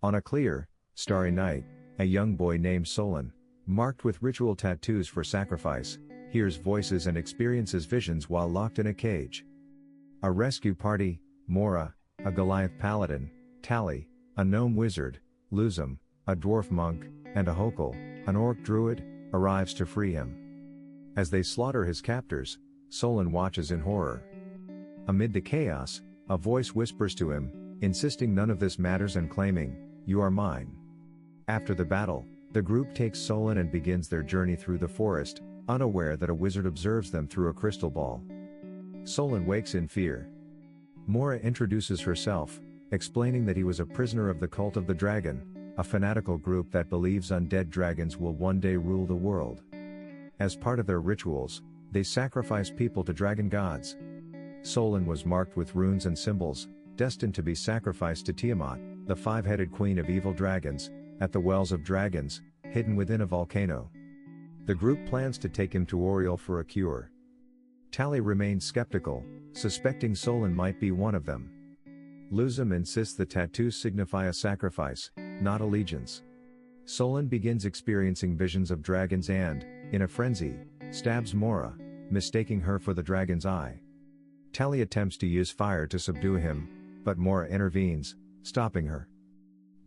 On a clear, starry night, a young boy named Solon, marked with ritual tattoos for sacrifice, hears voices and experiences visions while locked in a cage. A rescue party, Mora, a Goliath paladin, Tali, a gnome wizard, Luzum, a dwarf monk, and Ahokal, an orc druid, arrives to free him. As they slaughter his captors, Solon watches in horror. Amid the chaos, a voice whispers to him, insisting none of this matters and claiming, "You are mine." After the battle, the group takes Solon and begins their journey through the forest, unaware that a wizard observes them through a crystal ball. Solon wakes in fear. Mora introduces herself, explaining that he was a prisoner of the cult of the dragon, a fanatical group that believes undead dragons will one day rule the world. As part of their rituals, they sacrifice people to dragon gods. Solon was marked with runes and symbols, destined to be sacrificed to Tiamat, the five-headed queen of evil dragons, at the Wells of Dragons, hidden within a volcano. The group plans to take him to Oriel for a cure. Tali remains skeptical, suspecting Solon might be one of them. Luzum insists the tattoos signify a sacrifice, not allegiance. Solon begins experiencing visions of dragons and, in a frenzy, stabs Mora, mistaking her for the dragon's eye. Tali attempts to use fire to subdue him, but Mora intervenes, stopping her.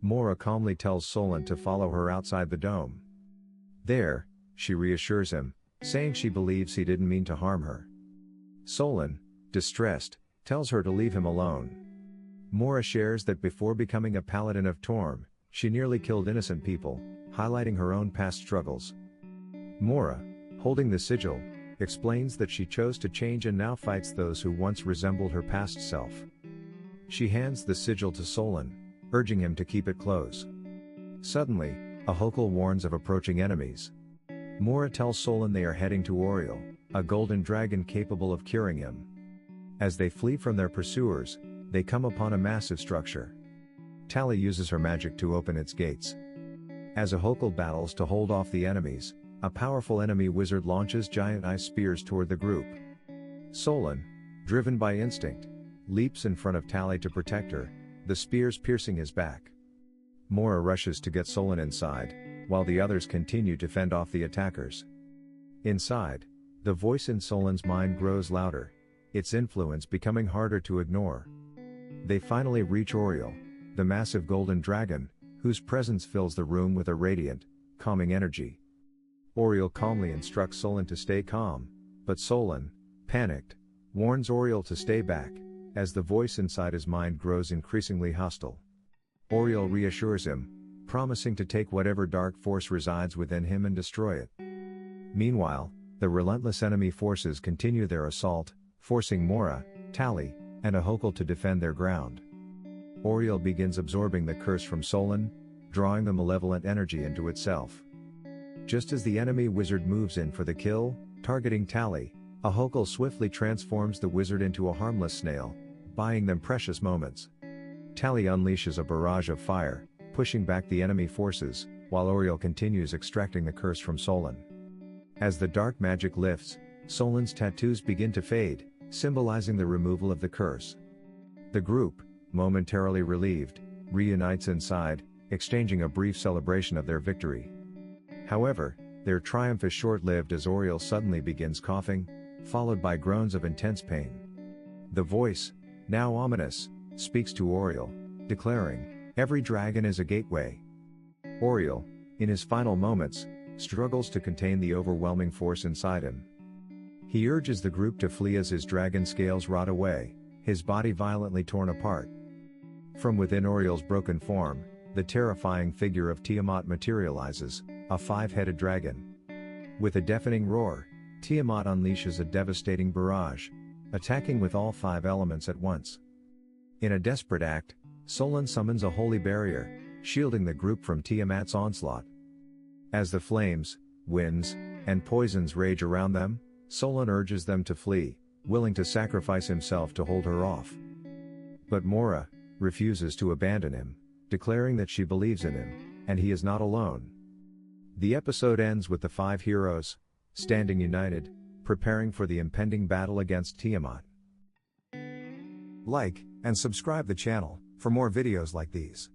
Mora calmly tells Solon to follow her outside the dome. There, she reassures him, saying she believes he didn't mean to harm her. Solon, distressed, tells her to leave him alone. Mora shares that before becoming a paladin of Torm, she nearly killed innocent people, highlighting her own past struggles. Mora, holding the sigil, explains that she chose to change and now fights those who once resembled her past self. She hands the sigil to Solon, urging him to keep it close. Suddenly, Ahokal warns of approaching enemies. Mora tells Solon they are heading to Oriel, a golden dragon capable of curing him. As they flee from their pursuers, they come upon a massive structure. Tali uses her magic to open its gates. As Ahokal battles to hold off the enemies, a powerful enemy wizard launches giant ice spears toward the group. Solon, driven by instinct, leaps in front of Tali to protect her, the spears piercing his back. Mora rushes to get Solon inside, while the others continue to fend off the attackers. Inside, the voice in Solon's mind grows louder, its influence becoming harder to ignore. They finally reach Oriel, the massive golden dragon, whose presence fills the room with a radiant, calming energy. Oriel calmly instructs Solon to stay calm, but Solon, panicked, warns Oriel to stay back, as the voice inside his mind grows increasingly hostile. Oriel reassures him, promising to take whatever dark force resides within him and destroy it. Meanwhile, the relentless enemy forces continue their assault, forcing Mora, Tali, and Ahokal to defend their ground. Oriel begins absorbing the curse from Solon, drawing the malevolent energy into itself. Just as the enemy wizard moves in for the kill, targeting Tali, Ahokal swiftly transforms the wizard into a harmless snail, buying them precious moments. Tali unleashes a barrage of fire, pushing back the enemy forces, while Oriel continues extracting the curse from Solon. As the dark magic lifts, Solon's tattoos begin to fade, symbolizing the removal of the curse. The group, momentarily relieved, reunites inside, exchanging a brief celebration of their victory. However, their triumph is short-lived as Oriel suddenly begins coughing, followed by groans of intense pain. The voice, now ominous, speaks to Oriel, declaring, "Every dragon is a gateway." Oriel, in his final moments, struggles to contain the overwhelming force inside him. He urges the group to flee as his dragon scales rot away, his body violently torn apart. From within Oriel's broken form, the terrifying figure of Tiamat materializes, a five-headed dragon. With a deafening roar, Tiamat unleashes a devastating barrage, attacking with all five elements at once. In a desperate act, Solon summons a holy barrier, shielding the group from Tiamat's onslaught. As the flames, winds, and poisons rage around them, Solon urges them to flee, willing to sacrifice himself to hold her off. But Mora refuses to abandon him, declaring that she believes in him, and he is not alone. The episode ends with the five heroes, standing united, preparing for the impending battle against Tiamat. Like and subscribe the channel for more videos like these.